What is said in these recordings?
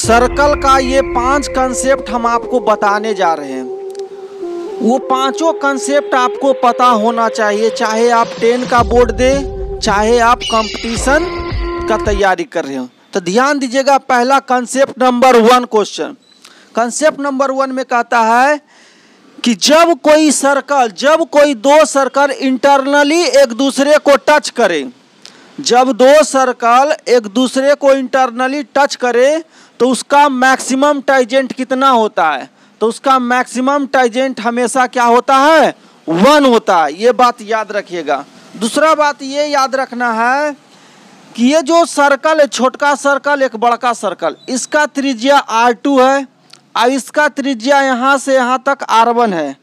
Circle का ये 5 concept हम आपको बताने जा रहे हैं। वो पांचों कंसेप्ट आपको पता होना चाहिए, चाहे आप 10 का बोर्ड दे, चाहे आप कंपटीशन का तैयारी कर रहे हो। तो ध्यान दीजिएगा, पहला concept number 1 question. Concept number 1 में कहता है कि जब कोई दो सर्कल इंटरनली एक दूसरे को टच करे, जब दो सर्कल एक दूसरे को इंटरनली टच करे तो उसका मैक्सिमम टाइजेंट कितना होता है? तो उसका मैक्सिमम टाइजेंट हमेशा क्या होता है? 1 होता है। ये बात याद रखिएगा। दूसरा बात ये याद रखना है कि ये जो सर्कल है, छोटा सर्कल एक बड़का सर्कल, इसका त्रिज्या R2 है और इसका त्रिज्या यहाँ से यहाँ तक R1 है।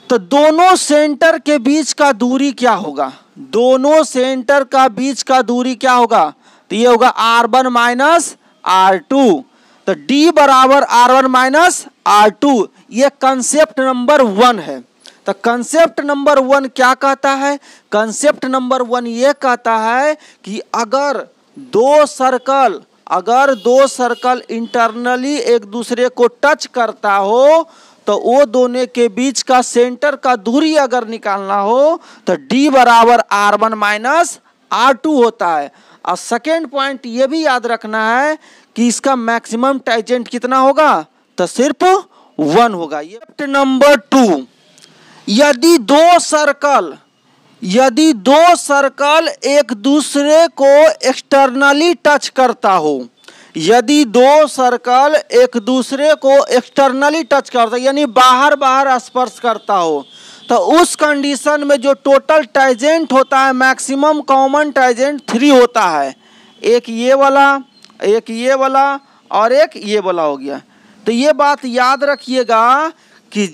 तो दोनों सेंटर के बीच का दूरी क्या होगा? दोनों सेंटर का बीच का दूरी क्या होगा? तो ये होगा R1 माइनस R2। तो D बराबर R1 माइनस R2। ये कंसेप्ट नंबर 1 है। तो कंसेप्ट नंबर 1 क्या कहता है? कंसेप्ट नंबर 1 ये कहता है कि अगर दो सर्कल इंटरनली एक दूसरे को टच करता हो तो वो दोनों के बीच का सेंटर का दूरी अगर निकालना हो तो D बराबर R1 माइनस R2 होता है। और सेकेंड पॉइंट ये भी याद रखना है कि इसका मैक्सिमम टाइजेंट कितना होगा? तो सिर्फ 1 होगा। ये नंबर 2, यदि दो सर्कल एक दूसरे को एक्सटर्नली टच करता हो, यदि दो सर्कल एक दूसरे को एक्सटर्नली टच करता है यानी बाहर स्पर्श करता हो, तो उस कंडीशन में जो टोटल टाइजेंट होता है, मैक्सिमम कॉमन टाइजेंट 3 होता है। एक ये वाला और एक ये वाला हो गया। तो ये बात याद रखिएगा कि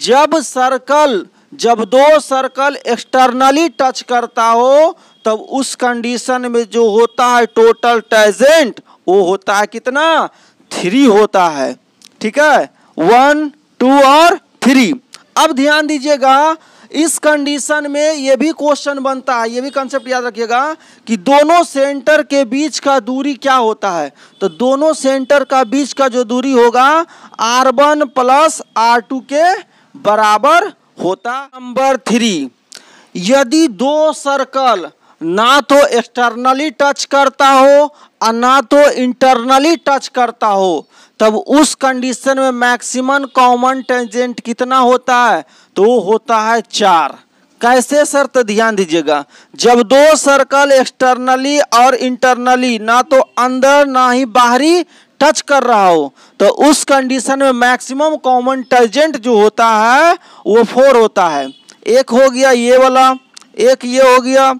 जब दो सर्कल एक्सटर्नली टच करता हो तब उस कंडीशन में जो होता है टोटल टाइजेंट वो होता है कितना? 3 होता है। ठीक है, 1, 2 और 3। अब ध्यान दीजिएगा, इस कंडीशन में ये भी क्वेश्चन बनता है, ये भी कंसेप्ट याद रखिएगा कि दोनों सेंटर के बीच का दूरी क्या होता है? तो दोनों सेंटर का बीच का जो दूरी होगा R1 प्लस R2 के बराबर होता। नंबर 3, यदि दो सर्कल ना तो एक्सटर्नली टच करता हो और ना तो इंटरनली टच करता हो, तब उस कंडीशन में मैक्सिमम कॉमन टेंजेंट कितना होता है? तो वो होता है 4। कैसे सर? तो ध्यान दीजिएगा, जब दो सर्कल एक्सटर्नली और इंटरनली ना तो अंदर ना ही बाहरी टच कर रहा हो तो उस कंडीशन में मैक्सिमम कॉमन टेंजेंट जो होता है वो 4 होता है। एक हो गया ये वाला, एक ये हो गया,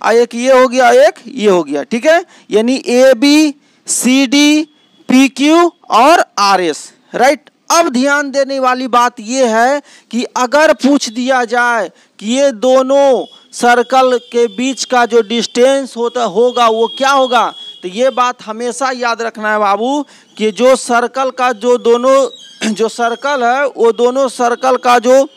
एक ये हो गया, एक ये हो गया। ठीक है, यानी AB, CD, PQ और RS। राइट। अब ध्यान देने वाली बात यह है कि अगर पूछ दिया जाए कि ये दोनों सर्कल के बीच का जो डिस्टेंस होगा वो क्या होगा, तो ये बात हमेशा याद रखना है बाबू कि जो सर्कल है वो दोनों सर्कल का जो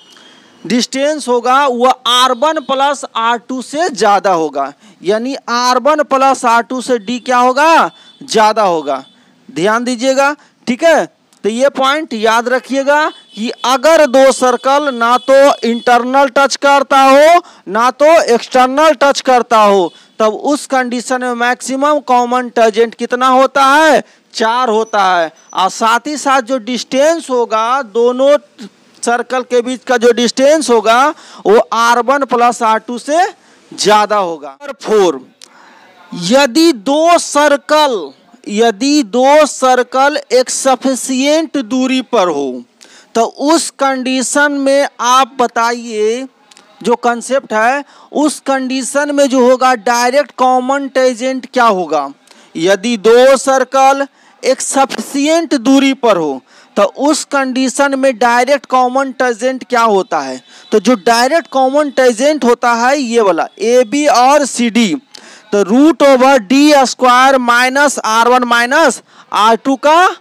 डिस्टेंस होगा वह R1 प्लस R2 से ज़्यादा होगा। यानी R1 प्लस R2 से D क्या होगा? ज़्यादा होगा। ध्यान दीजिएगा। ठीक है, तो ये पॉइंट याद रखिएगा कि अगर दो सर्कल ना तो इंटरनल टच करता हो ना तो एक्सटर्नल टच करता हो तब उस कंडीशन में मैक्सिमम कॉमन टेंजेंट कितना होता है? 4 होता है। और साथ ही साथ जो डिस्टेंस होगा, दोनों सर्कल के बीच का जो डिस्टेंस होगा वो R1 प्लस R2 से ज्यादा होगा। 4, यदि दो सर्कल एक सफिशिएंट दूरी पर हो तो उस कंडीशन में आप बताइए, जो कंसेप्ट है उस कंडीशन में जो होगा डायरेक्ट कॉमन टेंजेंट क्या होगा? यदि दो सर्कल एक सफिशिएंट दूरी पर हो तो उस कंडीशन में डायरेक्ट कॉमन टेंजेंट क्या होता है? तो जो डायरेक्ट कॉमन टेंजेंट होता है ये वाला AB और CD, तो √D² minus R1 minus R2 का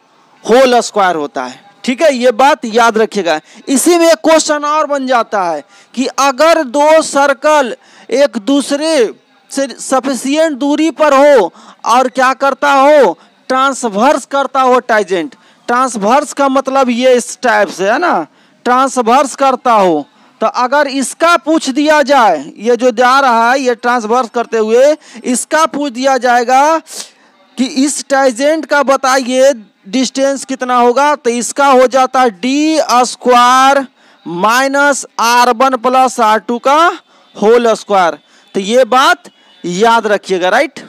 होल स्क्वायर होता है। ठीक है, ये बात याद रखिएगा। इसी में एक क्वेश्चन और बन जाता है कि अगर दो सर्कल एक दूसरे से सफिशिएंट दूरी पर हो और क्या करता हो? ट्रांसवर्स करता हो टाइजेंट, ट्रांसवर्स का मतलब ये इस टाइप से है ना, ट्रांसवर्स करता हो। तो अगर इसका पूछ दिया जाए, ये जो जा रहा है ये ट्रांसवर्स करते हुए, इसका पूछ दिया जाएगा कि इस टाइजेंट का बताइए डिस्टेंस कितना होगा, तो इसका हो जाता है D square minus R1 plus R2 का होल स्क्वायर। तो ये बात याद रखिएगा, राइट।